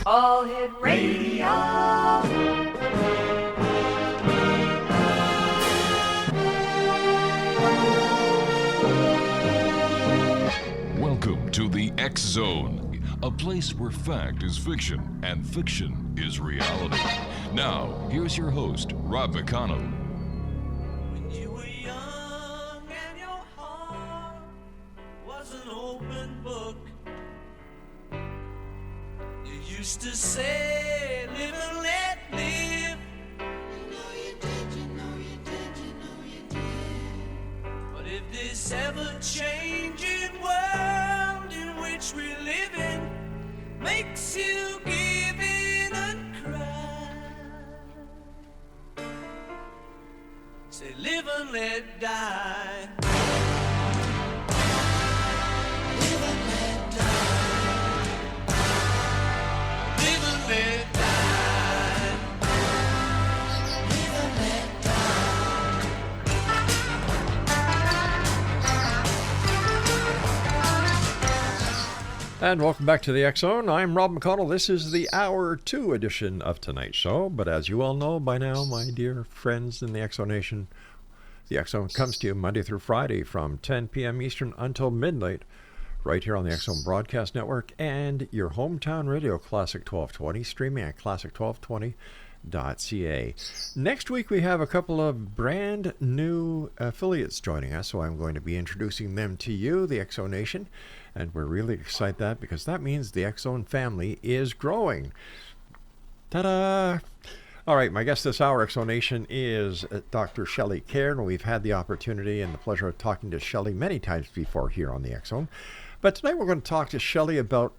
All Hit Radio. Welcome to the X Zone, a place where fact is fiction and fiction is reality. Now, here's your host, Rob McConnell. When you were young and your heart was an open book, you used to say, live and let live. You know you did, you know you did, you know you did. But if this ever-changing world in which we live in makes you give in and cry, say live and let die. Live and let die. Live and let die. Live and let And welcome back to the X Zone. I'm Rob McConnell. This is the Hour 2 edition of tonight's show. But as you all know by now, my dear friends in the X Zone Nation, the X Zone comes to you Monday through Friday from 10 p.m. Eastern until midnight, right here on the X Zone Broadcast Network and your hometown radio, Classic 1220, streaming at classic1220.ca. Next week, we have a couple of brand new affiliates joining us, so I'm going to be introducing them to you, the X Zone Nation. And we're really excited that because that means the X Zone family is growing. Ta-da! All right, my guest this hour, X Zone Nation, is Dr. Shelley Kaehr, and we've had the opportunity and the pleasure of talking to Shelley many times before here on the X Zone. But tonight we're going to talk to Shelley about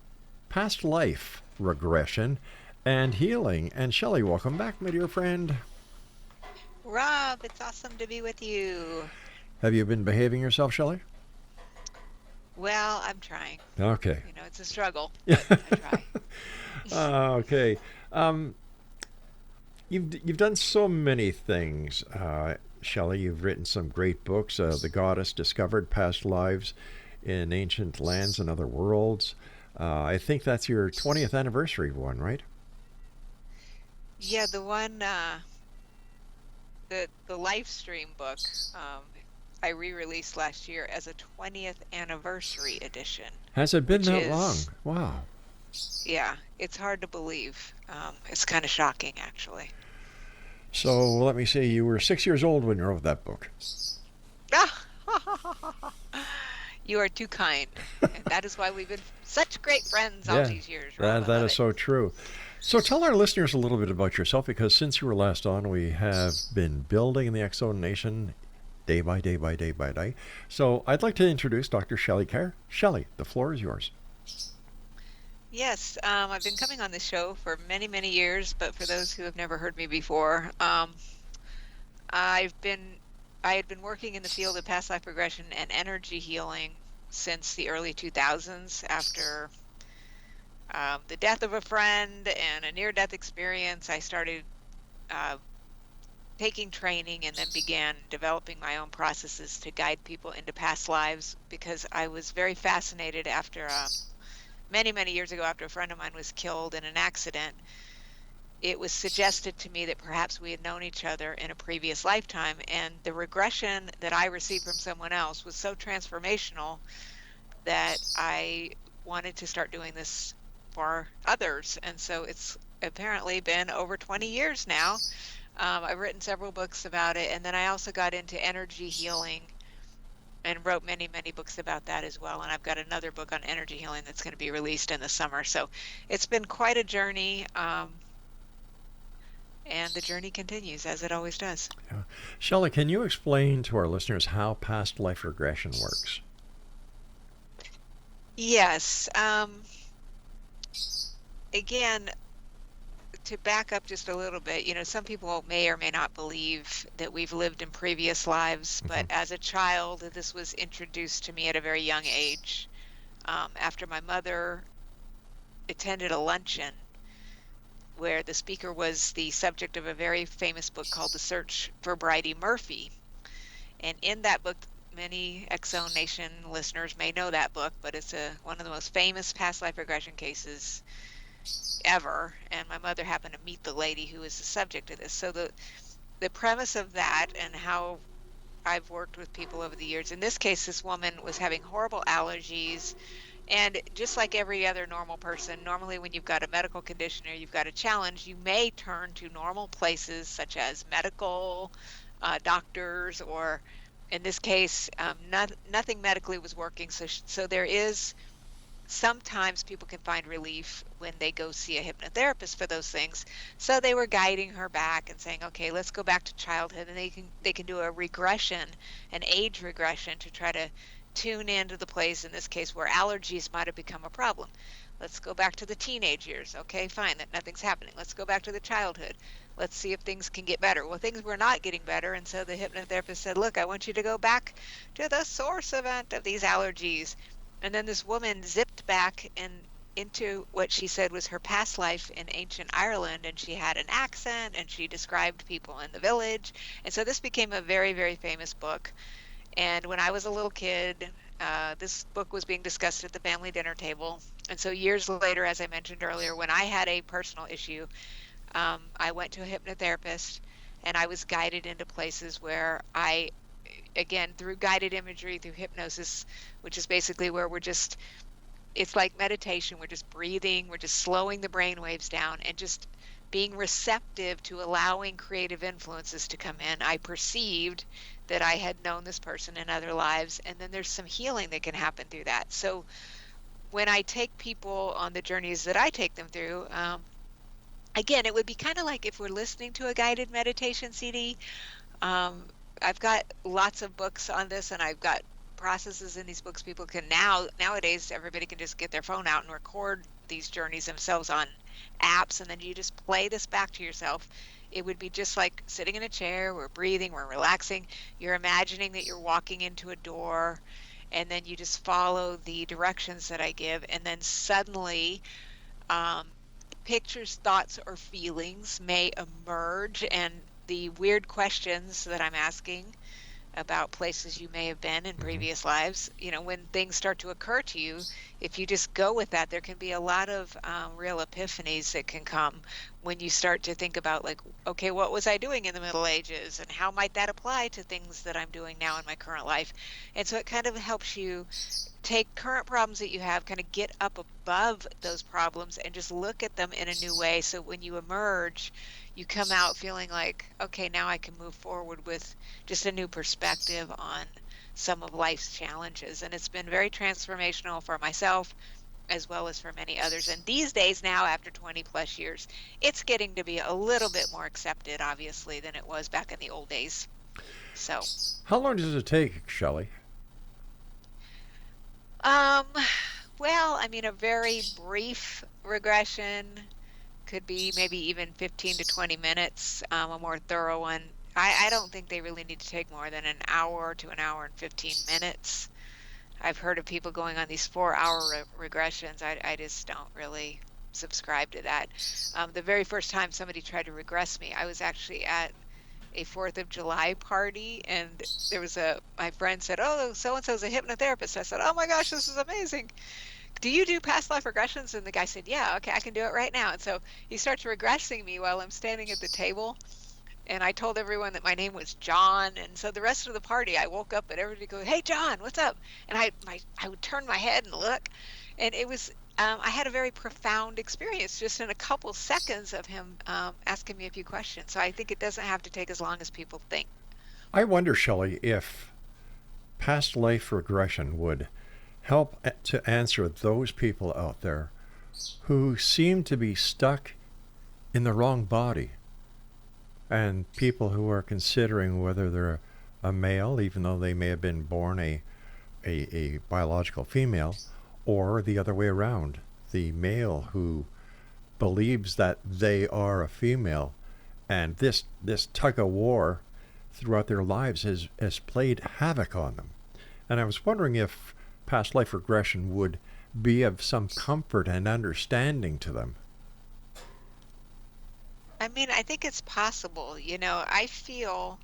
past life regression and healing. And Shelley, welcome back, my dear friend. Rob, it's awesome to be with you. Have you been behaving yourself, Shelley? Well, I'm trying. Okay. You know, it's a struggle, but I try. Okay. You've done so many things, Shelley. You've written some great books. The Goddess Discovered Past Lives in Ancient Lands and Other Worlds. I think that's your 20th anniversary one, right? Yeah, the one, the live stream book, I re-released last year as a 20th anniversary edition. Has it been that long? Wow. Yeah, it's hard to believe. It's kind of shocking, actually. So let me see. You were 6 years old when you wrote that book. You are too kind. And that is why we've been such great friends all these years. Rob. That is so true. So tell our listeners a little bit about yourself, because since you were last on, we have been building the X Zone Nation day by day by day by day. So I'd like to introduce Dr. Shelley Kaehr. Shelley, the floor is yours. Yes, I've been coming on this show for many, many years, but for those who have never heard me before, I had been working in the field of past life regression and energy healing since the early 2000s after the death of a friend and a near-death experience. I started taking training and then began developing my own processes to guide people into past lives, because I was very fascinated after many, many years ago, after a friend of mine was killed in an accident. It was suggested to me that perhaps we had known each other in a previous lifetime, and the regression that I received from someone else was so transformational that I wanted to start doing this for others. And so it's apparently been over 20 years now. I've written several books about it, and then I also got into energy healing and wrote many, many books about that as well. And I've got another book on energy healing that's going to be released in the summer. So it's been quite a journey, and the journey continues, as it always does. Yeah. Shelley, can you explain to our listeners how past life regression works? Yes. Again, to back up just a little bit, you know, some people may or may not believe that we've lived in previous lives, but as a child, this was introduced to me at a very young age. After my mother attended a luncheon where the speaker was the subject of a very famous book called The Search for Bridie Murphy. And in that book, Many X-Zone Nation listeners may know that book, but it's one of the most famous past life regression cases ever. And my mother happened to meet the lady who was the subject of this. So the premise of that and how I've worked with people over the years. In this case, this woman was having horrible allergies. And just like every other normal person, normally when you've got a medical condition or you've got a challenge, you may turn to normal places such as medical, doctors, or in this case, nothing medically was working. So there is sometimes people can find relief when they go see a hypnotherapist for those things. So they were guiding her back and saying, okay, let's go back to childhood, and they can do a regression, an age regression, to try to tune into the place in this case where allergies might have become a problem. Let's go back to the teenage years. Okay, fine, that nothing's happening. Let's go back to the childhood. Let's see if things can get better. Well, things were not getting better, and so the hypnotherapist said, look, I want you to go back to the source event of these allergies. And then this woman zipped back into what she said was her past life in ancient Ireland, and she had an accent, and she described people in the village. And so this became a very, very famous book. And when I was a little kid, this book was being discussed at the family dinner table. And so years later, as I mentioned earlier, when I had a personal issue, I went to a hypnotherapist, and I was guided into places where again, through guided imagery, through hypnosis, which is basically where it's like meditation. We're just breathing, we're just slowing the brain waves down and just being receptive to allowing creative influences to come in. I perceived that I had known this person in other lives, and then there's some healing that can happen through that. So when I take people on the journeys that I take them through, again, it would be kind of like if we're listening to a guided meditation CD. I've got lots of books on this, and I've got processes in these books. People can nowadays, everybody can just get their phone out and record these journeys themselves on apps, and then you just play this back to yourself. It would be just like sitting in a chair, we're breathing, we're relaxing. You're imagining that you're walking into a door, and then you just follow the directions that I give, and then suddenly pictures, thoughts, or feelings may emerge, and the weird questions that I'm asking about places you may have been in previous lives, when things start to occur to you, if you just go with that, there can be a lot of real epiphanies that can come when you start to think about, like, okay, what was I doing in the Middle Ages, and how might that apply to things that I'm doing now in my current life? And so it kind of helps you take current problems that you have, kind of get up above those problems and just look at them in a new way. So when you emerge, you come out feeling like, okay, now I can move forward with just a new perspective on some of life's challenges. And it's been very transformational for myself as well as for many others. And these days now, after 20 plus years, it's getting to be a little bit more accepted, obviously, than it was back in the old days. So how long does it take, Shelley? Well, I mean, a very brief regression could be maybe even 15 to 20 minutes. A more thorough one, I don't think they really need to take more than an hour to an hour and 15 minutes. I've heard of people going on these 4-hour regressions. I just don't really subscribe to that. The very first time somebody tried to regress me, I was actually at a 4th of July party, and there was my friend said, oh, so-and-so's a hypnotherapist. I said, oh my gosh, this is amazing. Do you do past life regressions? And the guy said, yeah, okay, I can do it right now. And so he starts regressing me while I'm standing at the table. And I told everyone that my name was John. And so the rest of the party, I woke up and everybody go, hey, John, what's up? And I would turn my head and look. And it was, I had a very profound experience just in a couple seconds of him asking me a few questions. So I think it doesn't have to take as long as people think. I wonder, Shelley, if past life regression would help to answer those people out there who seem to be stuck in the wrong body, and people who are considering whether they're a male, even though they may have been born a biological female, or the other way around, the male who believes that they are a female, and this tug of war throughout their lives has played havoc on them. And I was wondering if past life regression would be of some comfort and understanding to them. I mean, I think it's possible. I feel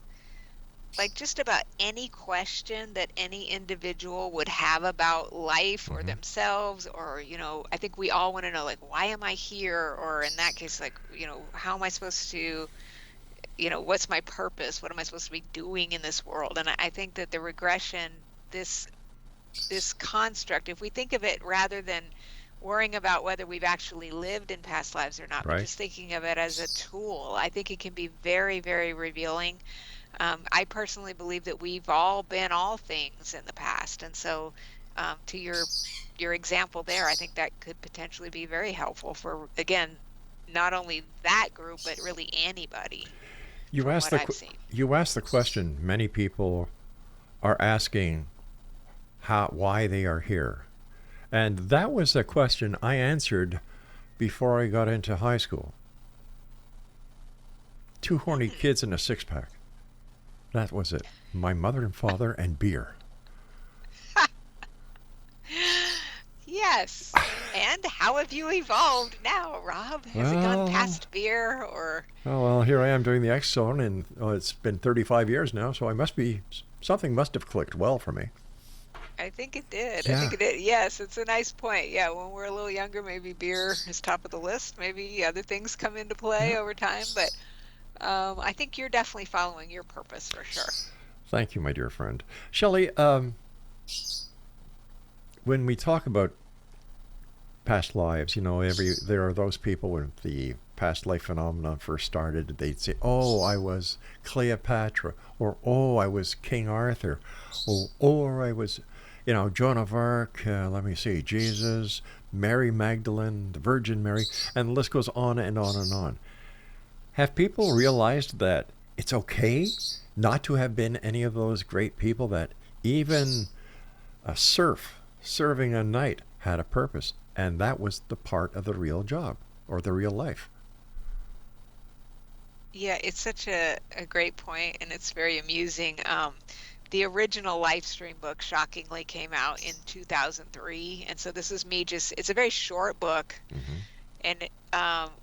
like just about any question that any individual would have about life or themselves, or, I think we all want to know, like, why am I here? Or in that case, like, how am I supposed to, what's my purpose? What am I supposed to be doing in this world? And I think that the regression, this construct, if we think of it rather than worrying about whether we've actually lived in past lives or not, but just thinking of it as a tool, I think it can be very, very revealing. I personally believe that we've all been all things in the past. And so to your example there, I think that could potentially be very helpful for, again, not only that group, but really anybody. You asked the question many people are asking, why they are here. And that was a question I answered before I got into high school. 2 horny kids and a 6-pack. That was it. My mother and father and beer. Yes. And how have you evolved now, Rob? Has it gone past beer or? Oh, well, here I am doing the X Zone, and it's been 35 years now, so something must have clicked well for me. I think it did. Yeah. I think it did. Yes, it's a nice point. Yeah, when we're a little younger, maybe beer is top of the list. Maybe other things come into play over time, but I think you're definitely following your purpose for sure. Thank you, my dear friend. Shelley, when we talk about past lives, there are those people when the past life phenomenon first started, they'd say, oh, I was Cleopatra, or oh, I was King Arthur, or I was, Joan of Arc, let me see, Jesus, Mary Magdalene, the Virgin Mary, and the list goes on and on and on. Have people realized that it's okay not to have been any of those great people, that even a serf serving a knight had a purpose, and that was the part of the real job or the real life? Yeah, it's such a great point, and it's very amusing. The original Lifestream book, shockingly, came out in 2003, and so this is me it's a very short book, and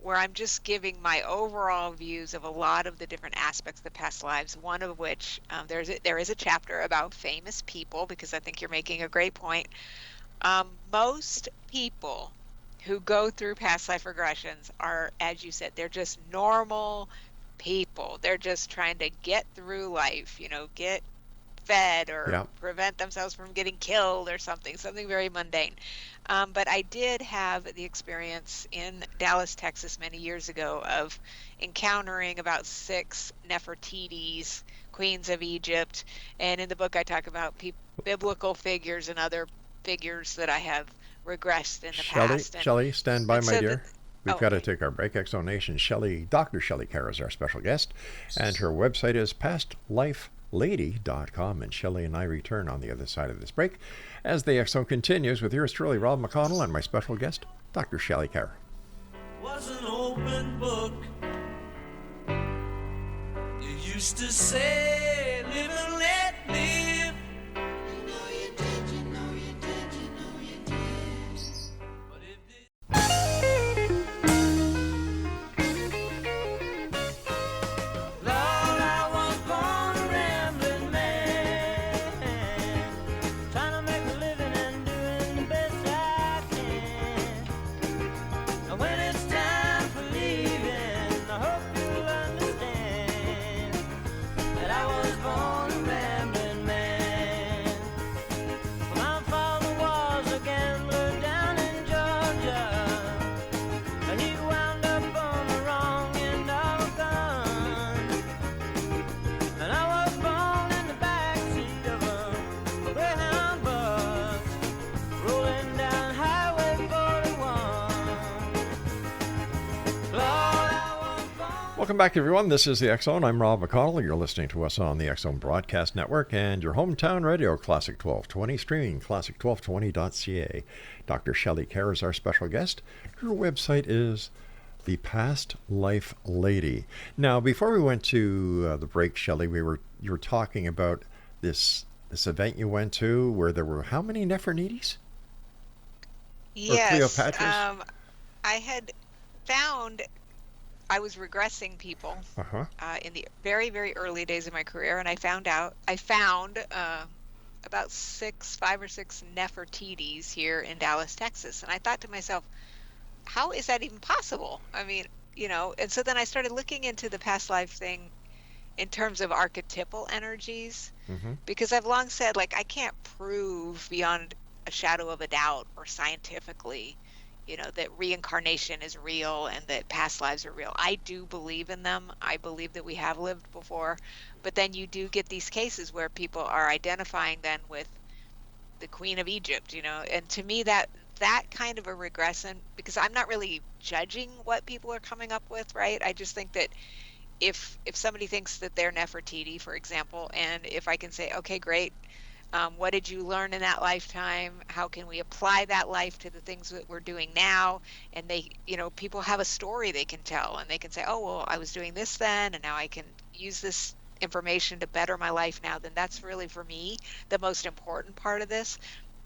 where I'm just giving my overall views of a lot of the different aspects of the past lives, one of which there is a chapter about famous people, because I think you're making a great point. Most people who go through past life regressions are, as you said, they're just normal people. They're just trying to get through life, get fed or prevent themselves from getting killed or something very mundane. But I did have the experience in Dallas, Texas many years ago of encountering about 6 Nefertitis, queens of Egypt. And in the book I talk about biblical figures and other figures that I have regressed in the past. Shelley, stand by, my dear. We've got to take our break. Exonation. Dr. Shelley Kaehr is our special guest, and her website is pastlifelady.com. And Shelley and I return on the other side of this break as the Exxon continues with yours truly, Rob McConnell, and my special guest, Dr. Shelley Kaehr. Was an open book. You used to say, live and let live. You know you did, you know you did, you know you did. But if Lord, I was born a rambling man, trying to make a living and doing the best I can. And when it's time for leaving, I hope you'll understand that I was born a rambling man. My father was a gambler down in Georgia, and he wound up on the wrong end of a gun. And I was born in the backseat of a Greyhound bus, rolling down Highway 41. Lord, I was born. Welcome back, everyone. This is the X-Zone. I'm Rob McConnell. You're listening to us on the X-Zone Broadcast Network and your hometown radio, Classic 1220, streaming classic1220.ca. Dr. Shelley Kaehr is our special guest. Her website is The Past Life Lady. Now, before we went to the break, Shelley, you were talking about this event you went to where there were how many Nefertitis? Yes, Cleopatras? I had found I was regressing people Uh-huh. in the very, very early days of my career, and I found about 5 or 6 Nefertitis here in Dallas, Texas. And I thought to myself, how is that even possible? I mean, and so then I started looking into the past life thing in terms of archetypal energies, Mm-hmm. because I've long said, like, I can't prove beyond a shadow of a doubt or scientifically, that reincarnation is real and that past lives are real. I do believe in them. I believe that we have lived before, but then you do get these cases where people are identifying then with the Queen of Egypt, and to me that kind of a regression, because I'm not really judging what people are coming up with, right? I just think that if somebody thinks that they're Nefertiti, for example, and if I can say, okay, great, what did you learn in that lifetime? How can we apply that life to the things that we're doing now? And they, people have a story they can tell, and they can say, oh, well, I was doing this then, and now I can use this information to better my life now. Then that's really, for me, the most important part of this.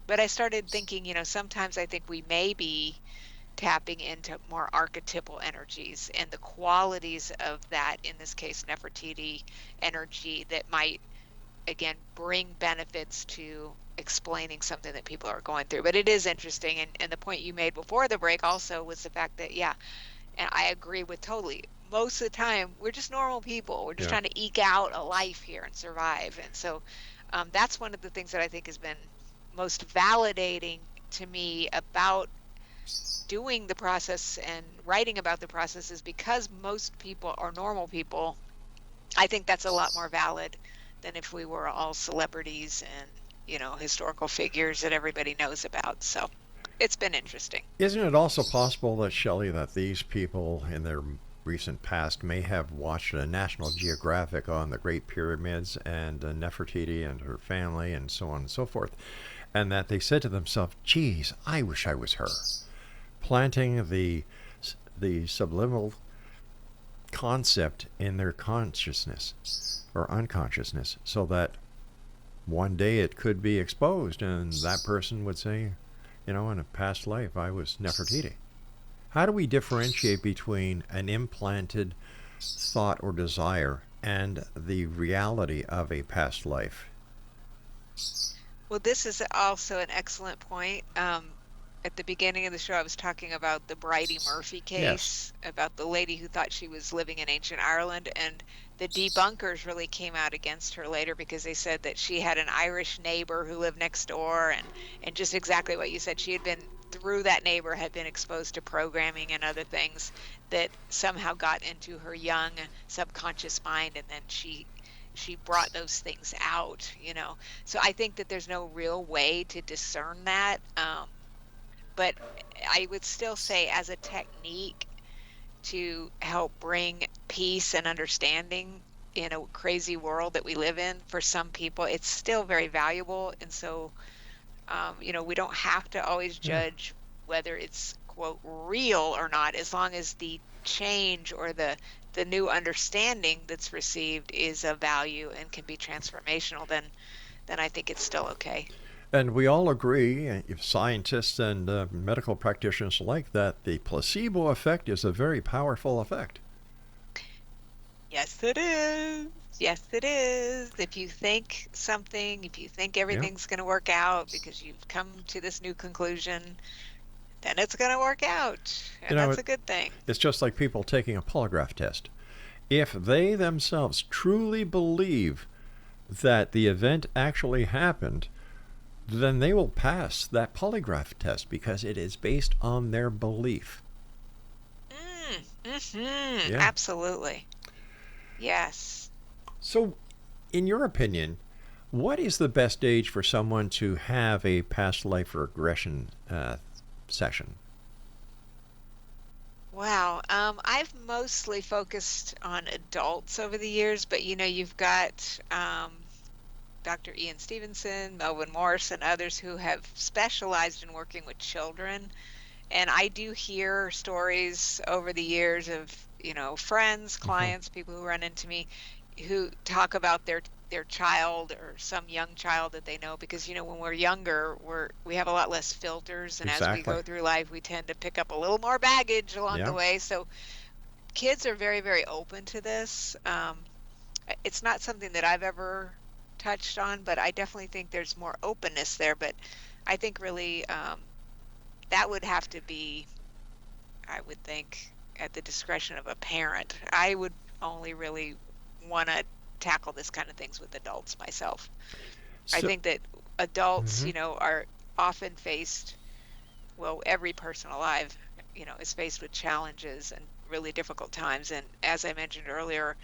But I started thinking, sometimes I think we may be tapping into more archetypal energies and the qualities of that, in this case, Nefertiti energy, that might, again, bring benefits to explaining something that people are going through. But it is interesting. And the point you made before the break also was the fact that, yeah, and I agree with totally. Most of the time, we're just normal people. We're just Yeah. trying to eke out a life here and survive. And so that's one of the things that I think has been most validating to me about doing the process and writing about the process, is because most people are normal people. I think that's a lot more valid than if we were all celebrities and, historical figures that everybody knows about. So it's been interesting. Isn't it also possible that, Shelley, that these people in their recent past may have watched a National Geographic on the Great Pyramids and Nefertiti and her family and so on and so forth, and that they said to themselves, geez, I wish I was her, planting the subliminal concept in their consciousness or unconsciousness, so that one day it could be exposed and that person would say, in a past life I was Nefertiti. How do we differentiate between an implanted thought or desire and the reality of a past life? Well, this is also an excellent point. At the beginning of the show, I was talking about the Bridie Murphy case, about the lady who thought she was living in ancient Ireland, and the debunkers really came out against her later because they said that she had an Irish neighbor who lived next door, and just exactly what you said. She had been, through that neighbor, had been exposed to programming and other things that somehow got into her young subconscious mind, and then she brought those things out, So I think that there's no real way to discern that. But I would still say, as a technique to help bring peace and understanding in a crazy world that we live in, for some people, it's still very valuable. And so, we don't have to always judge whether it's, quote, real or not, as long as the change or the new understanding that's received is of value and can be transformational, then I think it's still okay. And we all agree, scientists and medical practitioners alike, that the placebo effect is a very powerful effect. Yes, it is. Yes, it is. If you think something, if you think everything's going to work out because you've come to this new conclusion, then it's going to work out. And that's a good thing. It's just like people taking a polygraph test. If they themselves truly believe that the event actually happened, then they will pass that polygraph test because it is based on their belief. Absolutely. Yes. So, in your opinion, what is the best age for someone to have a past life regression session? Wow. I've mostly focused on adults over the years, but you've got Dr. Ian Stevenson, Melvin Morris, and others who have specialized in working with children. And I do hear stories over the years of, friends, clients, people who run into me who talk about their child or some young child that they know, because, when we're younger, we have a lot less filters. And as we go through life, we tend to pick up a little more baggage along the way. So kids are very, very open to this. It's not something that I've ever touched on, but I definitely think there's more openness there. But I think really that would have to be, I would think, at the discretion of a parent. I would only really want to tackle this kind of things with adults myself. I So, think that adults, mhm. are often faced, well, every person alive, is faced with challenges and really difficult times. And as I mentioned earlier,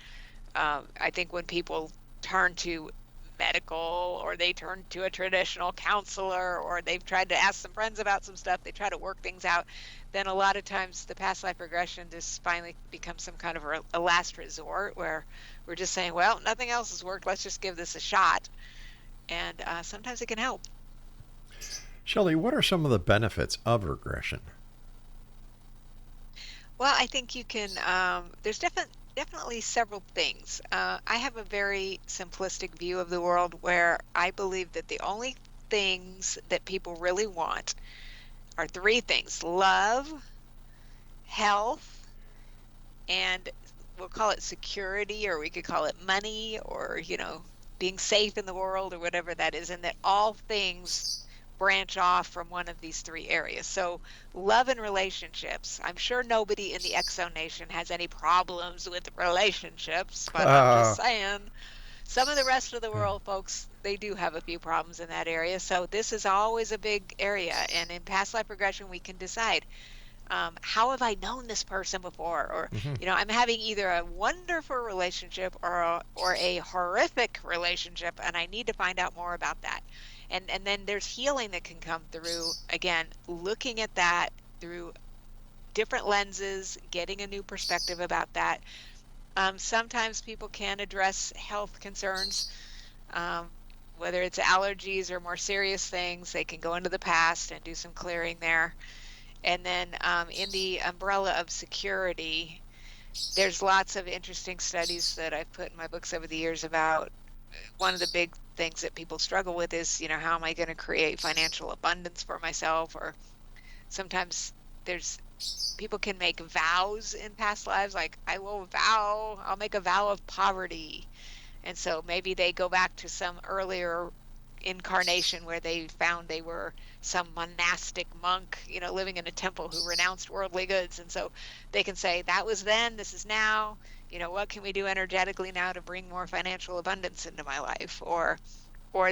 I think when people turn to medical, or they turn to a traditional counselor, or they've tried to ask some friends about some stuff, they try to work things out, then a lot of times the past life regression just finally becomes some kind of a last resort where we're just saying, well, nothing else has worked, let's just give this a shot. And sometimes it can help. Shelley, what are some of the benefits of regression? Well, I think you can, there's definitely several things. I have a very simplistic view of the world where I believe that the only things that people really want are three things: love, health, and we'll call it security, or we could call it money, or, being safe in the world, or whatever that is, and that all things branch off from one of these three areas. So love and relationships. I'm sure nobody in the Exo Nation has any problems with relationships, but I'm just Uh, saying some of the rest of the world, folks, they do have a few problems in that area. So this is always a big area. And in past life regression, we can decide, how have I known this person before? Or, mhm. I'm having either a wonderful relationship or a horrific relationship, and I need to find out more about that. And then there's healing that can come through, again, looking at that through different lenses, getting a new perspective about that. Sometimes people can address health concerns, um, whether it's allergies or more serious things. They can go into the past and do some clearing there. And then in the umbrella of security, there's lots of interesting studies that I've put in my books over the years about one of the big things that people struggle with is, how am I going to create financial abundance for myself? Or sometimes there's people can make vows in past lives, like I'll make a vow of poverty. And so maybe they go back to some earlier incarnation where they found they were some monastic monk, living in a temple who renounced worldly goods. And so they can say, that was then, this is now. What can we do energetically now to bring more financial abundance into my life? Or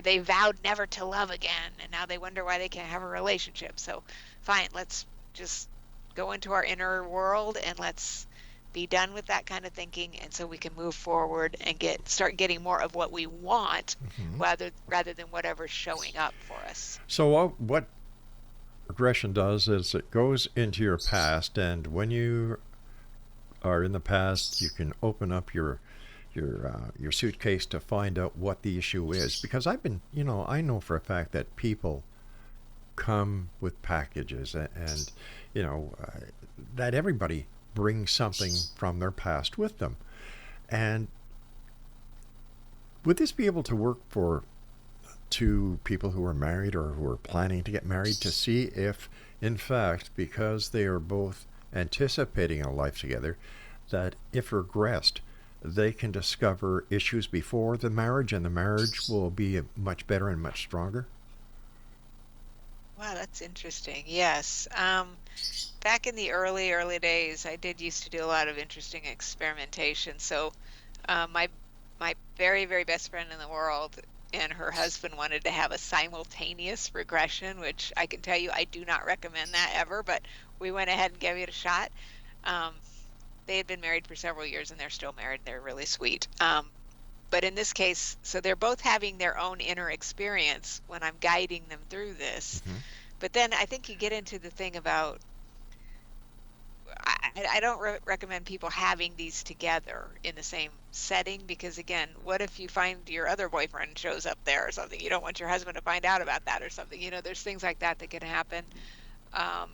they vowed never to love again, and now they wonder why they can't have a relationship. So fine, let's just go into our inner world and let's be done with that kind of thinking, and so we can move forward and start getting more of what we want, Mhm. rather than whatever's showing up for us. So, what regression does is it goes into your past, and when you are in the past, you can open up your suitcase to find out what the issue is. Because I know for a fact that people come with packages, and that everybody brings something from their past with them. And would this be able to work for two people who are married or who are planning to get married, to see if, in fact, because they are both anticipating a life together, that if regressed, they can discover issues before the marriage, and the marriage will be much better and much stronger? Wow, that's interesting. Yes. Back in the early days, I did used to do a lot of interesting experimentation. So, my very, very best friend in the world and her husband wanted to have a simultaneous regression, which I can tell you I do not recommend that ever, but we went ahead and gave it a shot. Um, they had been married for several years, and they're still married. They're really sweet. But in this case, so they're both having their own inner experience when I'm guiding them through this. Hmm. But then I think you get into the thing about, I don't recommend people having these together in the same setting, because again, what if you find your other boyfriend shows up there or something? You don't want your husband to find out about that or something. There's things like that that can happen. Um,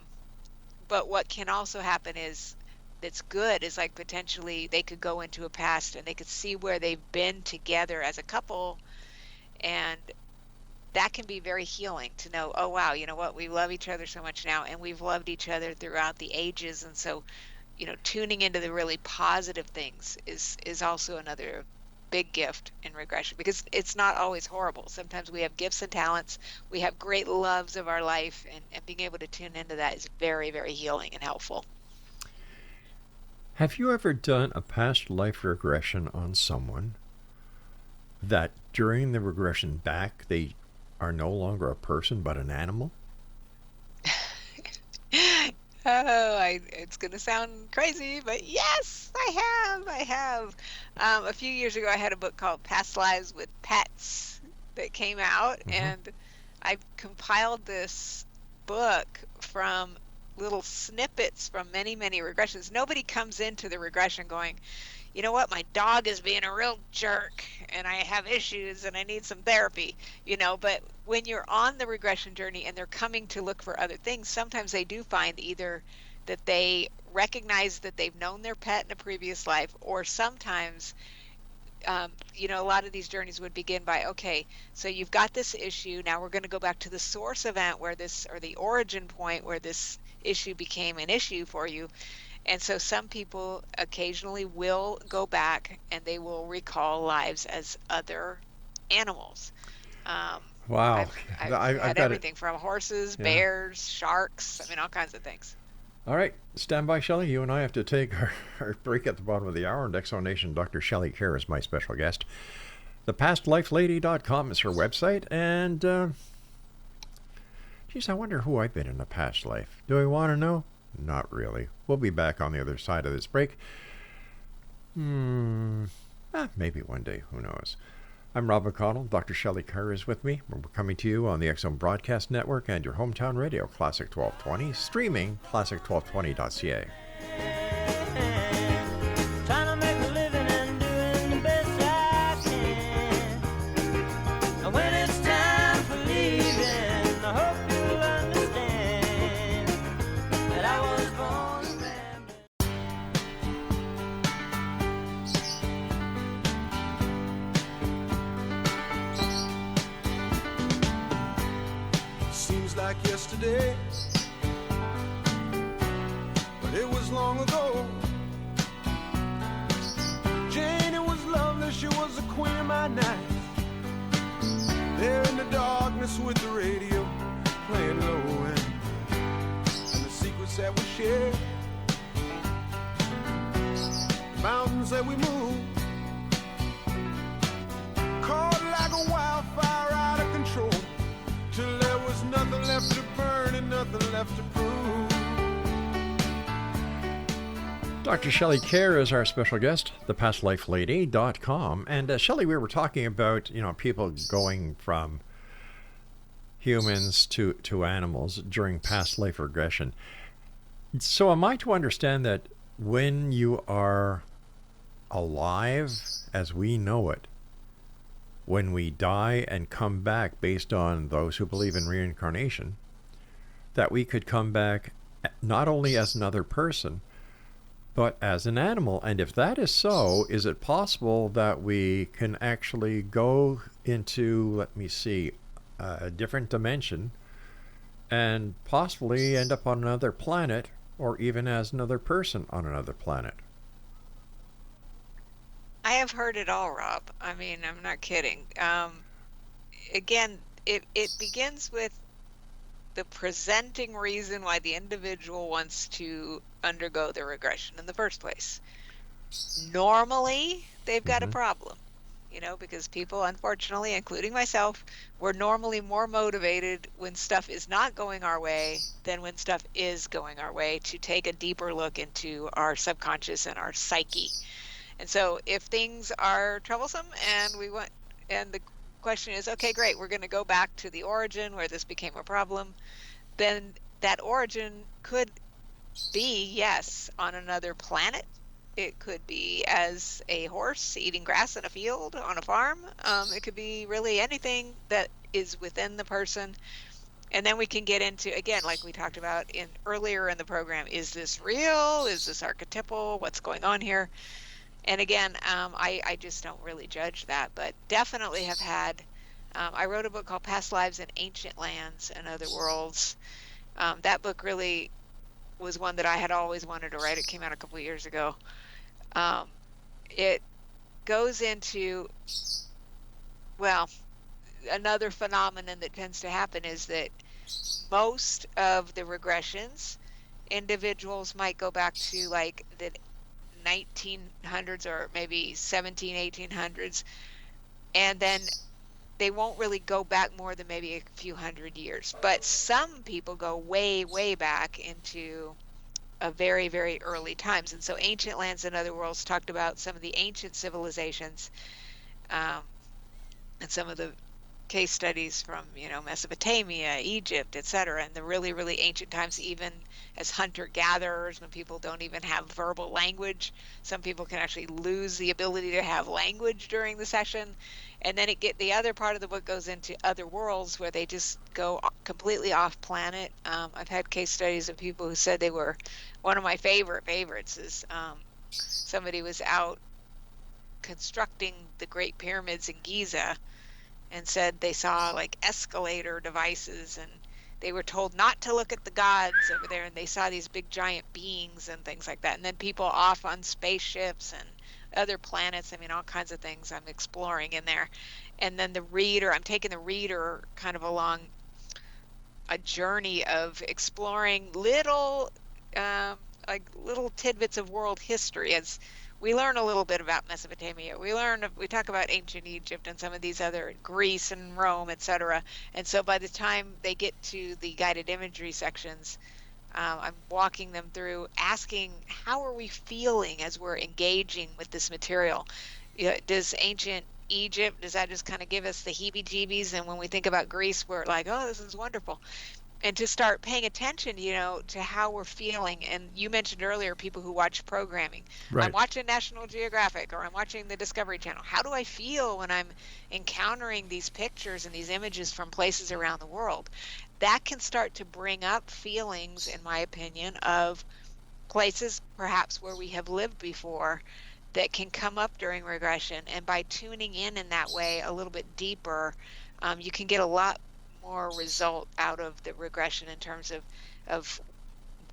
but what can also happen is, that's good, is like potentially they could go into a past and they could see where they've been together as a couple, and that can be very healing to know, oh wow, you know what, we love each other so much now, and we've loved each other throughout the ages, and so tuning into the really positive things is also another big gift in regression, because it's not always horrible. Sometimes we have gifts and talents, we have great loves of our life, and being able to tune into that is very, very healing and helpful. Have you ever done a past life regression on someone that during the regression back, they are no longer a person but an animal? It's going to sound crazy, but yes, I have. A few years ago, I had a book called Past Lives with Pets that came out, and I compiled this book from little snippets from many, many regressions. Nobody comes into the regression going, you know what, my dog is being a real jerk, and I have issues, and I need some therapy, but when you're on the regression journey and they're coming to look for other things, sometimes they do find either that they recognize that they've known their pet in a previous life, or sometimes, a lot of these journeys would begin by, okay, so you've got this issue, now we're going to go back to the source event or the origin point where this issue became an issue for you. And so some people occasionally will go back and they will recall lives as other animals. Wow. I've had everything from horses, bears, sharks, all kinds of things. All right, stand by, Shelley. You and I have to take our break at the bottom of the hour. And Exonation, Dr. Shelley Kaehr is my special guest. ThePastLifeLady.com is her website. And, geez, I wonder who I've been in a past life. Do we want to know? Not really. We'll be back on the other side of this break. Maybe one day. Who knows? I'm Rob McConnell. Dr. Shelley Kaehr is with me. We're coming to you on the X Zone Broadcast Network and your hometown radio, Classic 1220, streaming classic1220.ca. Trying to make a living and doing the best I can. And when it's time for leaving, I hope you'll understand that I was born a gambler. Seems like yesterday, but it was long ago. Jane, it was lovely, she was the queen of my night. There in the darkness with the radio playing low end, and the secrets that we shared, mountains that we moved, caught like a wildfire out of control, till there was nothing left to burn and nothing left to prove. Dr. Shelley Kaehr is our special guest, thepastlifelady.com. And Shelley, we were talking about, people going from humans to animals during past life regression. So am I to understand that when you are alive as we know it, when we die and come back based on those who believe in reincarnation, that we could come back not only as another person, but as an animal? And if that is so, is it possible that we can actually go into, a different dimension and possibly end up on another planet, or even as another person on another planet? I have heard it all, Rob. I'm not kidding. Again, it begins with the presenting reason why the individual wants to undergo the regression in the first place. Normally, they've got a problem, because people, unfortunately, including myself, we're normally more motivated when stuff is not going our way than when stuff is going our way, to take a deeper look into our subconscious and our psyche. And so if things are troublesome and the question is, okay, great, we're going to go back to the origin where this became a problem, then that origin could be, yes, on another planet. It could be as a horse eating grass in a field on a farm. It could be really anything that is within the person. And then we can get into, again, like we talked about earlier in the program, is this real? Is this archetypal? What's going on here? And again, I just don't really judge that, but definitely have had, I wrote a book called Past Lives in Ancient Lands and Other Worlds. That book really was one that I had always wanted to write. It came out a couple of years ago. It goes into, well, another phenomenon that tends to happen is that most of the regressions, individuals might go back to like the 1900s or maybe 1800s, and then they won't really go back more than maybe a few hundred years. But some people go way, way back into a very, very early times. And so Ancient Lands and Other Worlds talked about some of the ancient civilizations, and some of the case studies from, Mesopotamia, Egypt, etc., and the really, really ancient times, even as hunter-gatherers, when people don't even have verbal language. Some people can actually lose the ability to have language during the session. And then the other part of the book goes into other worlds where they just go completely off planet. I've had case studies of people who said they were, one of my favorites is somebody was out constructing the Great Pyramids in Giza, and said they saw like escalator devices, and they were told not to look at the gods over there, and they saw these big giant beings and things like that. And then people off on spaceships and other planets, all kinds of things I'm exploring in there. And then I'm taking the reader kind of along a journey of exploring little tidbits of world history. As we learn a little bit about Mesopotamia, we talk about ancient Egypt and some of these other, Greece and Rome, etc. And so by the time they get to the guided imagery sections, I'm walking them through, asking, how are we feeling as we're engaging with this material? Does ancient Egypt, does that just kind of give us the heebie-jeebies? And when we think about Greece, we're like, oh, this is wonderful. And to start paying attention, to how we're feeling. And you mentioned earlier people who watch programming. Right. I'm watching National Geographic, or I'm watching the Discovery Channel. How do I feel when I'm encountering these pictures and these images from places around the world? That can start to bring up feelings, in my opinion, of places perhaps where we have lived before that can come up during regression. And by tuning in that way a little bit deeper, you can get a lot more result out of the regression in terms of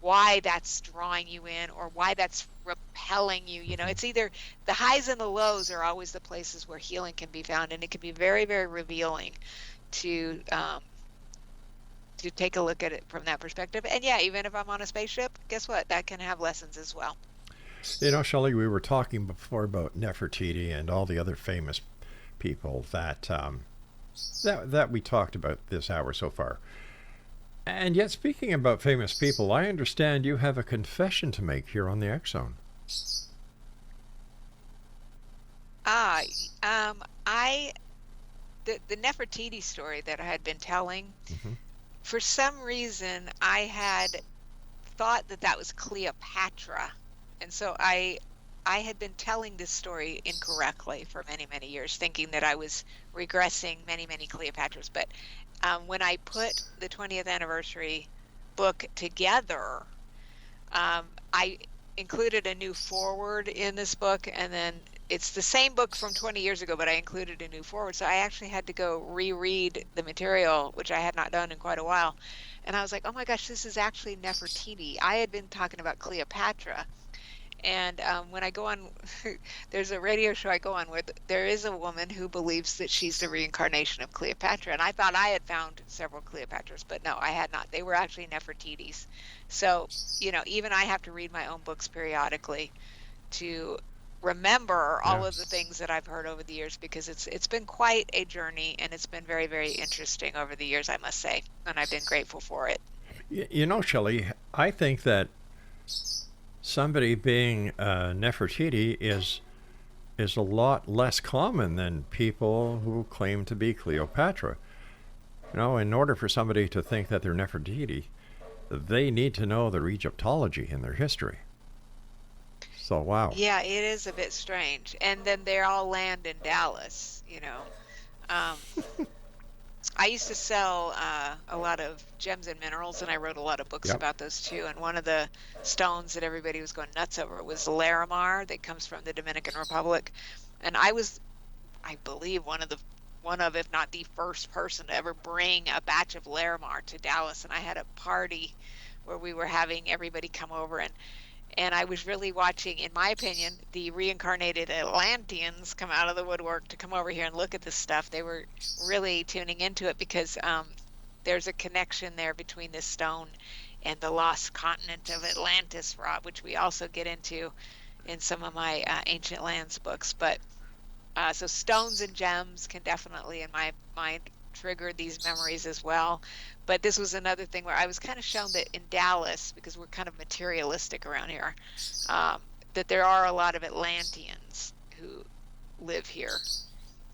why that's drawing you in or why that's repelling you. It's either the highs and the lows are always the places where healing can be found, and it can be very, very revealing to take a look at it from that perspective. And yeah, even if I'm on a spaceship, guess what? That can have lessons as well. Shelley, we were talking before about Nefertiti and all the other famous people that we talked about this hour so far. And yet, speaking about famous people, I understand you have a confession to make here on the X Zone. The Nefertiti story that I had been telling, for some reason I had thought that was Cleopatra, and so I had been telling this story incorrectly for many, many years, thinking that I was regressing many, many Cleopatras. But when I put the 20th anniversary book together, I included a new foreword in this book, and then it's the same book from 20 years ago, but I included a new foreword. So I actually had to go reread the material, which I had not done in quite a while. And I was like, oh my gosh, this is actually Nefertiti. I had been talking about Cleopatra. And when I go on, there's a radio show I go on where there is a woman who believes that she's the reincarnation of Cleopatra. And I thought I had found several Cleopatras, but no, I had not. They were actually Nefertitis. So, even I have to read my own books periodically to remember all of the things that I've heard over the years, because it's been quite a journey, and it's been very, very interesting over the years, I must say. And I've been grateful for it. Shelley, I think that somebody being Nefertiti is a lot less common than people who claim to be Cleopatra. In order for somebody to think that they're Nefertiti, they need to know their Egyptology and their history. So, wow. Yeah, it is a bit strange. And then they all land in Dallas, I used to sell a lot of gems and minerals, and I wrote a lot of books about those too. And one of the stones that everybody was going nuts over was Larimar, that comes from the Dominican Republic. And I was, I believe, one of, if not the first person to ever bring a batch of Larimar to Dallas. And I had a party where we were having everybody come over, and I was really watching, in my opinion, the reincarnated Atlanteans come out of the woodwork to come over here and look at this stuff. They were really tuning into it because there's a connection there between this stone and the lost continent of Atlantis, Rob, which we also get into in some of my Ancient Lands books. But so stones and gems can definitely, in my mind, trigger these memories as well. But this was another thing where I was kind of shown that in Dallas, because we're kind of materialistic around here, that there are a lot of Atlanteans who live here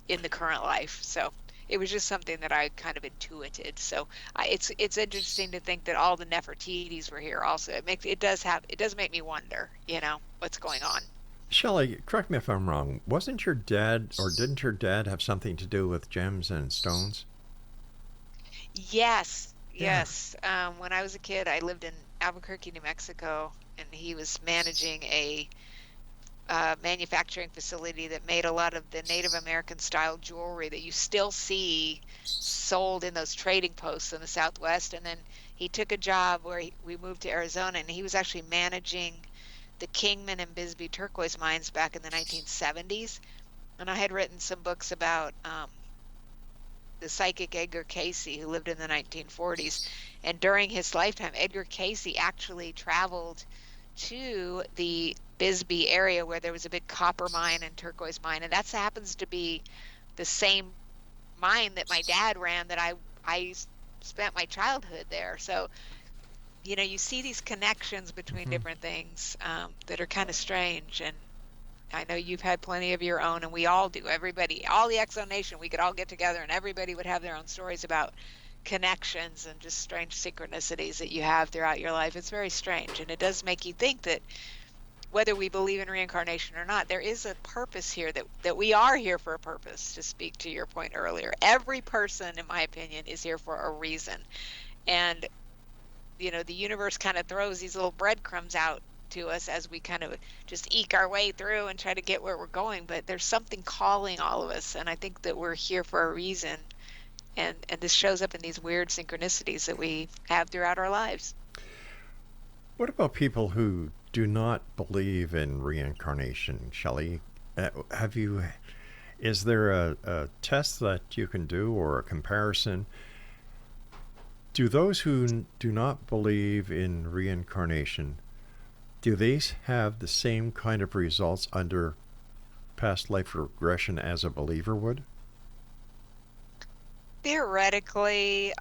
in the current life. So it was just something that I kind of intuited. So it's interesting to think that all the Nefertitis were here also. It does make me wonder, what's going on. Shelley, correct me if I'm wrong. Wasn't your dad, or didn't your dad have something to do with gems and stones? Yes. When I was a kid, I lived in Albuquerque, New Mexico, and he was managing a manufacturing facility that made a lot of the Native American style jewelry that you still see sold in those trading posts in the Southwest. And then he took a job where we moved to Arizona, and he was actually managing the Kingman and Bisbee turquoise mines back in the 1970s. And I had written some books about the psychic Edgar Cayce, who lived in the 1940s. And during his lifetime, Edgar Cayce actually traveled to the Bisbee area where there was a big copper mine and turquoise mine. And that happens to be the same mine that my dad ran, that I spent my childhood there. So, you see these connections between different things that are kind of strange. And I know you've had plenty of your own, and we all do. Everybody, all the Exo Nation, we could all get together and everybody would have their own stories about connections and just strange synchronicities that you have throughout your life. It's very strange. And it does make you think that whether we believe in reincarnation or not, there is a purpose here, that we are here for a purpose, to speak to your point earlier. Every person, in my opinion, is here for a reason. And the universe kind of throws these little breadcrumbs out to us as we kind of just eke our way through and try to get where we're going. But there's something calling all of us, and I think that we're here for a reason. And this shows up in these weird synchronicities that we have throughout our lives. What about people who do not believe in reincarnation, Shelley? Is there a test that you can do, or a comparison? Do those who do not believe in reincarnation, do these have the same kind of results under past life regression as a believer would? Theoretically,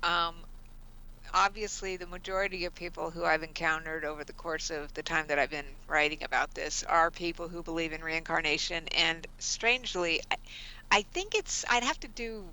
obviously the majority of people who I've encountered over the course of the time that I've been writing about this are people who believe in reincarnation. And strangely, I think I'd have to do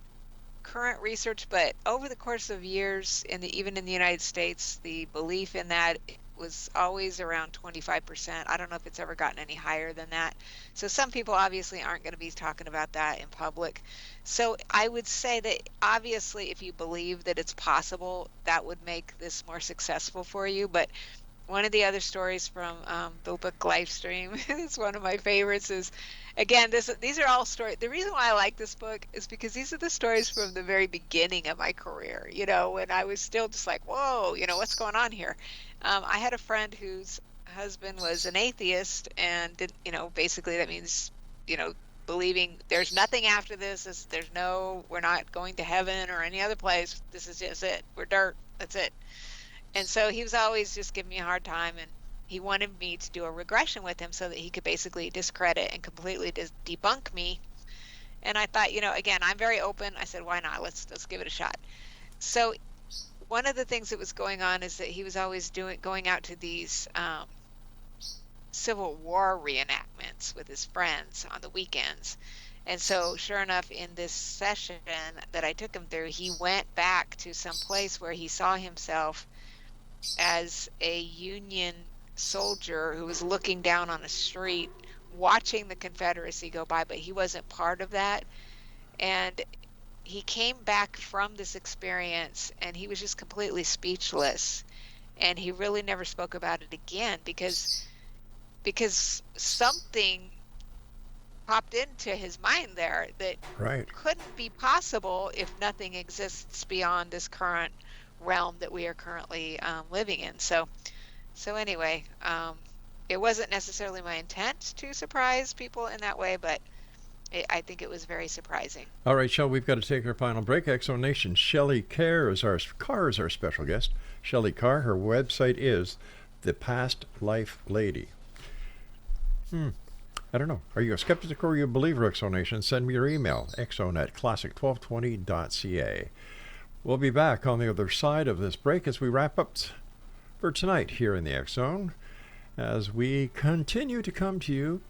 current research, but over the course of years, even in the United States, the belief in that was always around 25%. I don't know if it's ever gotten any higher than that. So some people obviously aren't going to be talking about that in public. So I would say that obviously if you believe that it's possible, that would make this more successful for you. But one of the other stories from the book Lifestream, it's one of my favorites, is, again, these are all stories. The reason why I like this book is because these are the stories from the very beginning of my career, when I was still just like, whoa, what's going on here? I had a friend whose husband was an atheist, and basically that means, believing there's nothing after this. We're not going to heaven or any other place. This is just it. We're dirt. That's it. And so he was always just giving me a hard time, and he wanted me to do a regression with him so that he could basically discredit and completely debunk me. And I thought, again, I'm very open. I said, why not? Let's give it a shot. So one of the things that was going on is that he was always going out to these Civil War reenactments with his friends on the weekends. And so sure enough, in this session that I took him through, he went back to some place where he saw himself as a Union soldier who was looking down on a street watching the Confederacy go by, but he wasn't part of that. And he came back from this experience and he was just completely speechless, and he really never spoke about it again because something popped into his mind there that Right. couldn't be possible if nothing exists beyond this current realm that we are currently living in. So anyway, it wasn't necessarily my intent to surprise people in that way, but I think it was very surprising. All right, Shell, we've got to take our final break. Exonation. Shelley Kaehr is our special guest. Shelley Kaehr, her website is The Past Life Lady. I don't know. Are you a skeptic or are you a believer, Exonation? Send me your email, exon@classic1220.ca. We'll be back on the other side of this break as we wrap up for tonight here in the X Zone, as we continue to come to you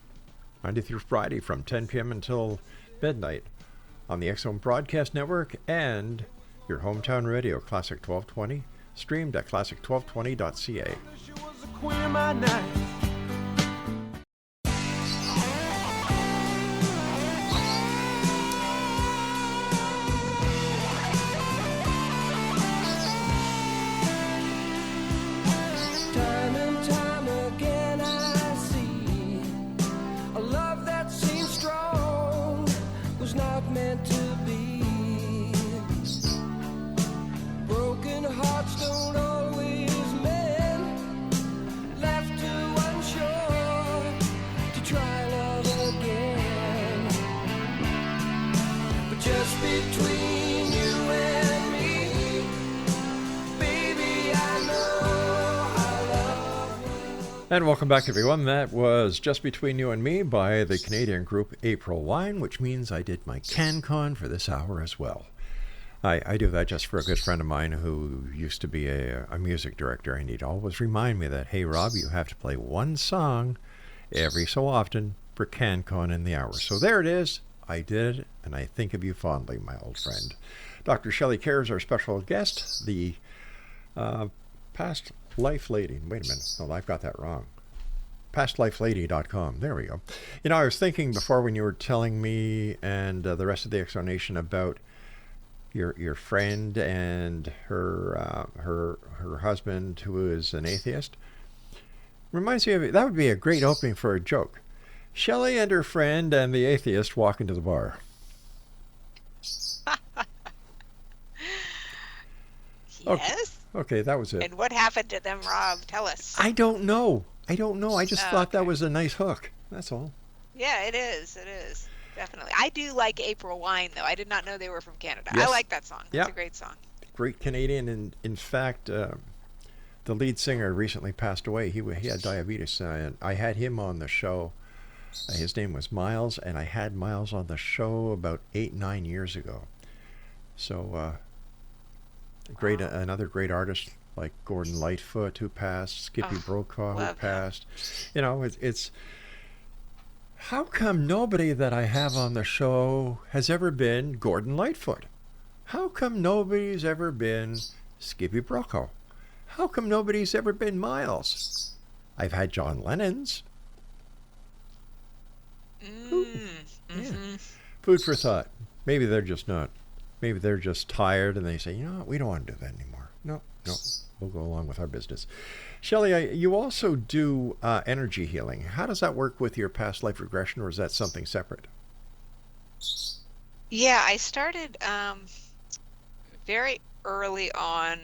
Monday through Friday from 10 p.m. until midnight on the X Zone Broadcast Network and your hometown radio, Classic 1220, streamed at classic1220.ca. She was the queen of my night. Time and time again I see a love that seems strong was not meant to be. Broken hearts don't always mend, left too unsure to try love again. But just between you and me, baby, I know our love will. And welcome back, everyone. That was Just Between You and Me by the Canadian group April Wine, which means I did my CanCon for this hour as well. I do that just for a good friend of mine who used to be a music director, and he'd always remind me that, hey, Rob, you have to play one song every so often for CanCon in the hour. So there it is. I did it, and I think of you fondly, my old friend. Dr. Shelley Kaehr is our special guest, the Past Life Lady. Wait a minute. No, I've got that wrong. PastLifeLady.com. There we go. You know, I was thinking before when you were telling me and the rest of the explanation about your friend and her husband who is an atheist. Reminds me of that would be a great opening for a joke. Shelley and her friend and the atheist walk into the bar. Yes. Okay, that was it. And what happened to them, Rob? Tell us. I don't know. I just thought that was a nice hook. That's all. Yeah, it is. It is. Definitely. I do like April Wine, though. I did not know they were from Canada. Yes. I like that song. It's Yeah. a great song. Great Canadian, and in fact, the lead singer recently passed away. He had diabetes, and I had him on the show. His name was Miles, and I had Miles on the show about 8-9 years ago. So, another great artist like Gordon Lightfoot, who passed, Skippy Brokaw, who love him. passed. You know, it's how come nobody that I have on the show has ever been Gordon Lightfoot? How come nobody's ever been Skippy Brokaw? How come nobody's ever been Miles? I've had John Lennon's. Yeah. Food for thought. Maybe they're just not. Maybe they're just tired and they say, you know what, we don't want to do that anymore. No, we'll go along with our business. Shelley, you also do energy healing. How does that work with your past life regression, or is that something separate? Yeah, I started very early on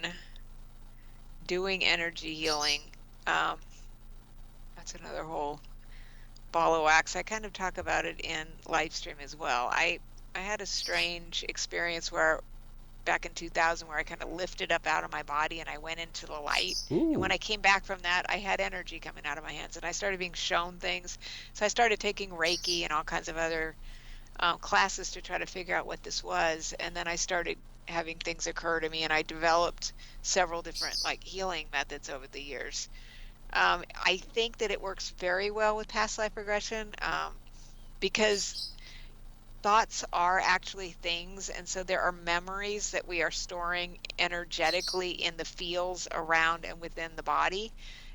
doing energy healing. That's another whole ball of wax. I kind of talk about it in Livestream as well. I had a strange experience where back in 2000 where I kind of lifted up out of my body and I went into the light. Ooh. And when I came back from that, I had energy coming out of my hands and I started being shown things. So I started taking Reiki and all kinds of other classes to try to figure out what this was. And then I started having things occur to me, and I developed several different like healing methods over the years. I think that it works very well with past life regression because thoughts are actually things, and so there are memories that we are storing energetically in the fields around and within the body.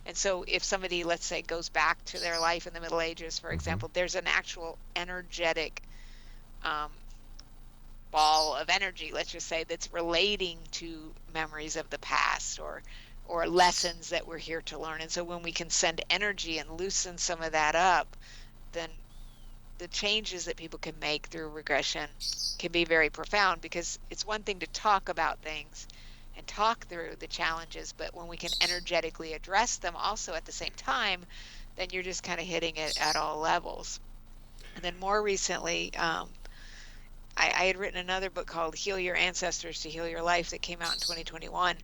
And so if somebody, let's say, goes back to their life in the Middle Ages, for example, there's an actual energetic ball of energy, let's just say, that's relating to memories of the past or lessons that we're here to learn. And so when we can send energy and loosen some of that up, then the changes that people can make through regression can be very profound, because it's one thing to talk about things and talk through the challenges, but when we can energetically address them also at the same time, then you're just kind of hitting it at all levels. And then more recently, I had written another book called Heal Your Ancestors to Heal Your Life that came out in 2021,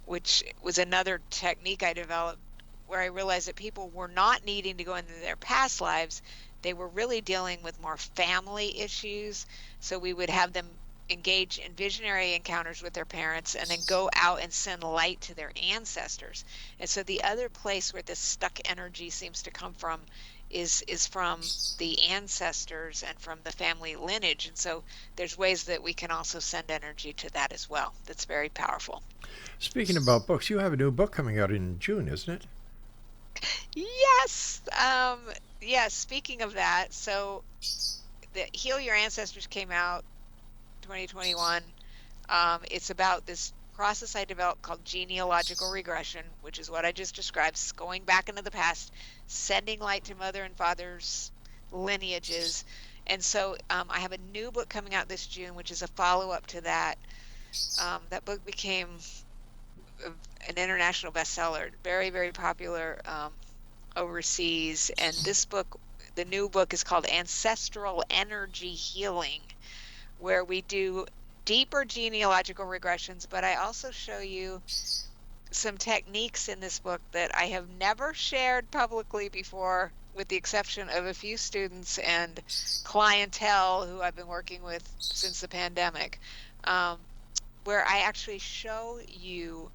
which was another technique I developed where I realized that people were not needing to go into their past lives. They were really dealing with more family issues. So we would have them engage in visionary encounters with their parents and then go out and send light to their ancestors. And so the other place where this stuck energy seems to come from is from the ancestors and from the family lineage. And so there's ways that we can also send energy to that as well. That's very powerful. Speaking about books, you have a new book coming out in June, isn't it? Yes. Yes. Speaking of that, so the Heal Your Ancestors came out 2021. It's about this process I developed called genealogical regression, which is what I just described, going back into the past, sending light to mother and father's lineages. And so I have a new book coming out this June, which is a follow-up to that. That book became an international bestseller, very, very popular overseas. And this book, the new book, is called Ancestral Energy Healing, where we do deeper genealogical regressions, but I also show you some techniques in this book that I have never shared publicly before, with the exception of a few students and clientele who I've been working with since the pandemic, where I actually show you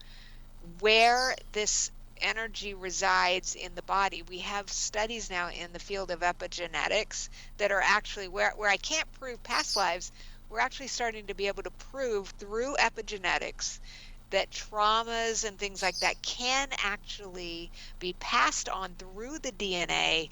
where this energy resides in the body. We have studies now in the field of epigenetics that are actually where I can't prove past lives. We're actually starting to be able to prove through epigenetics that traumas and things like that can actually be passed on through the DNA.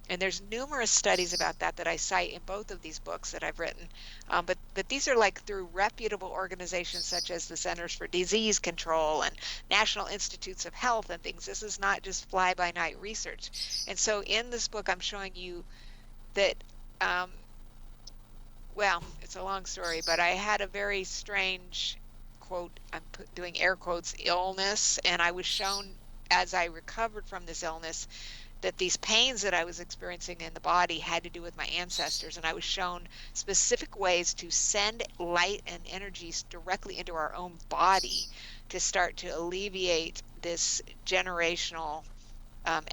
And there's numerous studies about that I cite in both of these books that I've written. But these are like through reputable organizations such as the Centers for Disease Control and National Institutes of Health and things. This is not just fly-by-night research. And so in this book, I'm showing you that well, it's a long story, but I had a very strange, quote, I'm doing air quotes, illness, and I was shown as I recovered from this illness that these pains that I was experiencing in the body had to do with my ancestors, and I was shown specific ways to send light and energies directly into our own body to start to alleviate this generational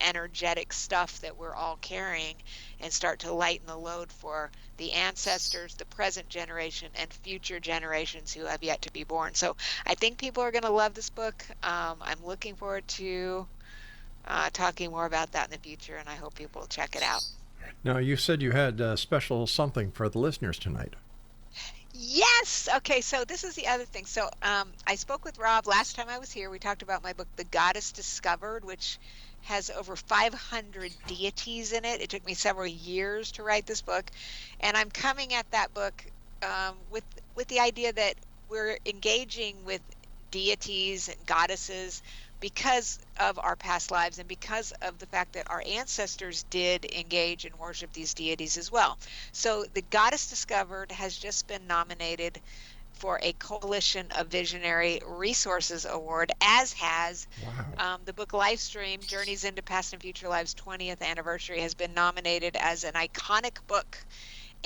energetic stuff that we're all carrying, and start to lighten the load for the ancestors, the present generation, and future generations who have yet to be born. So I think people are going to love this book. I'm looking forward to talking more about that in the future, and I hope people will check it out. Now, you said you had a special something for the listeners tonight. Yes. Okay. So this is the other thing. So I spoke with Rob last time I was here. We talked about my book, The Goddess Discovered, which has over 500 deities in it. It took me several years to write this book, and I'm coming at that book with the idea that we're engaging with deities and goddesses because of our past lives and because of the fact that our ancestors did engage and worship these deities as well. So The Goddess Discovered has just been nominated for a Coalition of Visionary Resources Award, as has the book Livestream, Journeys into Past and Future Lives 20th Anniversary has been nominated as an iconic book.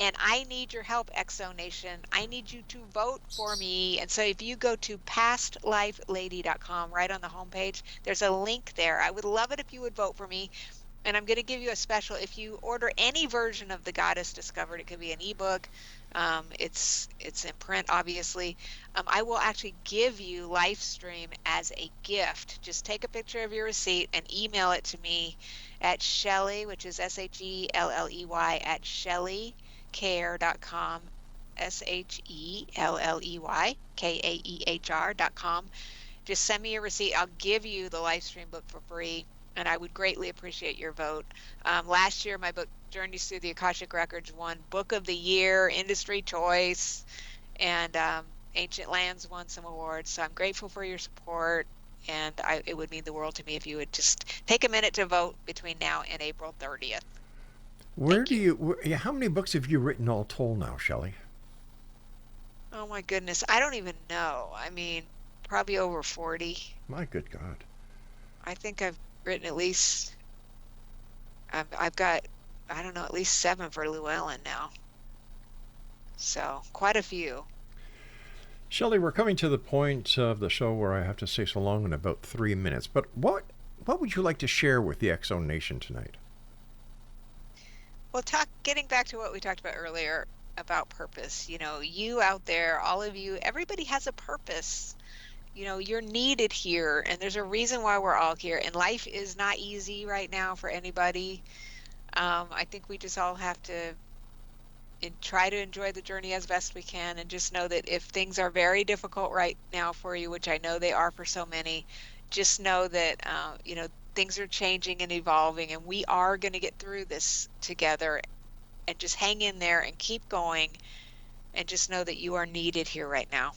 And I need your help, Exo Nation. I need you to vote for me. And so if you go to pastlifelady.com, right on the homepage, there's a link there. I would love it if you would vote for me. And I'm going to give you a special. If you order any version of The Goddess Discovered, it could be an ebook. It's in print, obviously. I will actually give you Livestream as a gift. Just take a picture of your receipt and email it to me at Shelley, which is Shelley, at ShelleyKaehr.com, ShelleyKaehr.com. Just send me your receipt. I'll give you the Livestream book for free, and I would greatly appreciate your vote. Last year, my book, Journeys Through the Akashic Records, won Book of the Year, Industry Choice, and Ancient Lands won some awards. So I'm grateful for your support, and it would mean the world to me if you would just take a minute to vote between now and April 30th. How many books have you written all told now, Shelley? Oh my goodness, I don't even know. I mean, probably over 40. My good God. I think I've written at least, I've got, I don't know, at least 7 for Llewellyn now. So quite a few. Shelley, we're coming to the point of the show where I have to say so long in about 3 minutes. But what would you like to share with the X Zone Nation tonight? Well, getting back to what we talked about earlier about purpose, you out there, all of you, everybody has a purpose. You're needed here, and there's a reason why we're all here. And life is not easy right now for anybody. I think we just all have to try to enjoy the journey as best we can, and just know that if things are very difficult right now for you, which I know they are for so many, just know that things are changing and evolving, and we are going to get through this together. And just hang in there and keep going, and just know that you are needed here right now.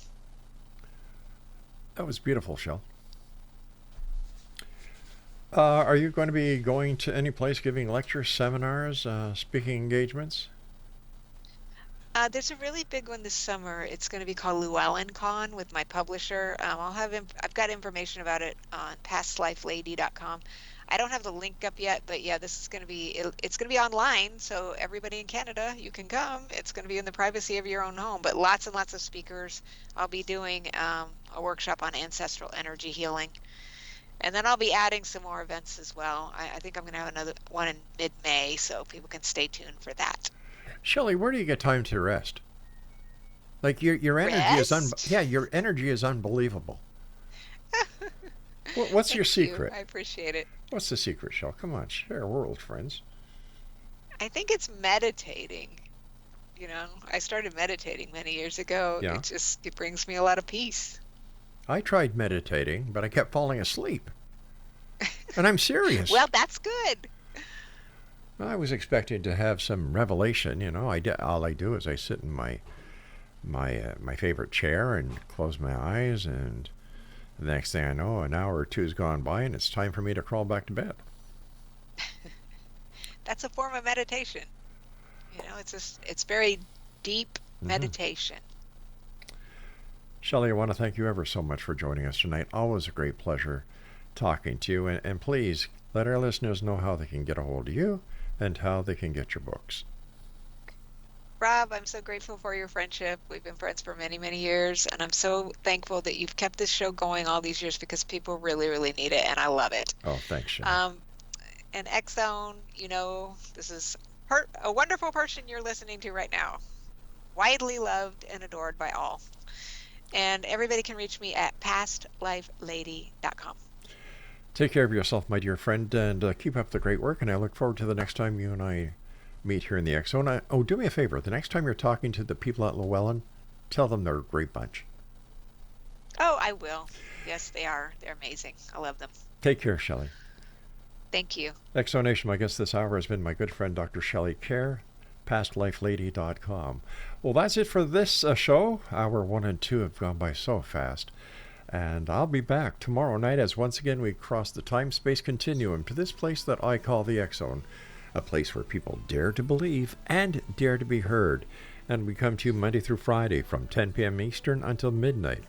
That was beautiful, Shell. Are you going to be going to any place giving lectures, seminars, speaking engagements? There's a really big one this summer. It's going to be called Llewellyn Con with my publisher. I've got information about it on pastlifelady.com. I don't have the link up yet, but yeah, this is going to be, it's going to be online, so everybody in Canada, you can come. It's going to be in the privacy of your own home, but lots and lots of speakers. I'll be doing a workshop on ancestral energy healing, and then I'll be adding some more events as well. I think I'm going to have another one in mid-May, so people can stay tuned for that. Shelley, where do you get time to rest? Like your energy your energy is unbelievable. What's your secret? I appreciate it. What's the secret, Shell? Come on, share, we're old friends. I think it's meditating. I started meditating many years ago. Yeah. It brings me a lot of peace. I tried meditating, but I kept falling asleep. And I'm serious. Well, that's good. I was expecting to have some revelation, all I do is I sit in my favorite chair and close my eyes, and the next thing I know, an hour or two has gone by, and it's time for me to crawl back to bed. That's a form of meditation. It's very deep meditation. Shelley, I want to thank you ever so much for joining us tonight. Always a great pleasure talking to you. And please let our listeners know how they can get a hold of you and how they can get your books. Rob, I'm so grateful for your friendship. We've been friends for many, many years, and I'm so thankful that you've kept this show going all these years, because people really, really need it, and I love it. Oh, thanks, Shelley. And X Zone, this is a wonderful person you're listening to right now. Widely loved and adored by all. And everybody can reach me at pastlifelady.com. Take care of yourself, my dear friend, and keep up the great work, and I look forward to the next time you and I meet here in the X Zone. Do me a favor. The next time you're talking to the people at Llewellyn, tell them they're a great bunch. Oh, I will. Yes, they are. They're amazing. I love them. Take care, Shelley. Thank you. X Zone Nation, my guest this hour has been my good friend, Dr. Shelley Kaehr, pastlifelady.com. Well, that's it for this show. Hour 1 and 2 have gone by so fast. And I'll be back tomorrow night as once again we cross the time-space continuum to this place that I call the X Zone. A place where people dare to believe and dare to be heard. And we come to you Monday through Friday from 10 p.m. Eastern until midnight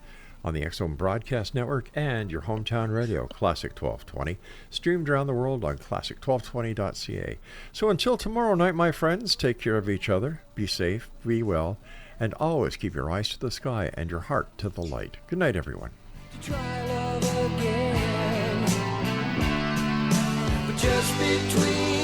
on the X Zone Broadcast Network and your hometown radio, Classic 1220, streamed around the world on classic1220.ca. So until tomorrow night, my friends, take care of each other, be safe, be well, and always keep your eyes to the sky and your heart to the light. Good night, everyone. Try love again, but just between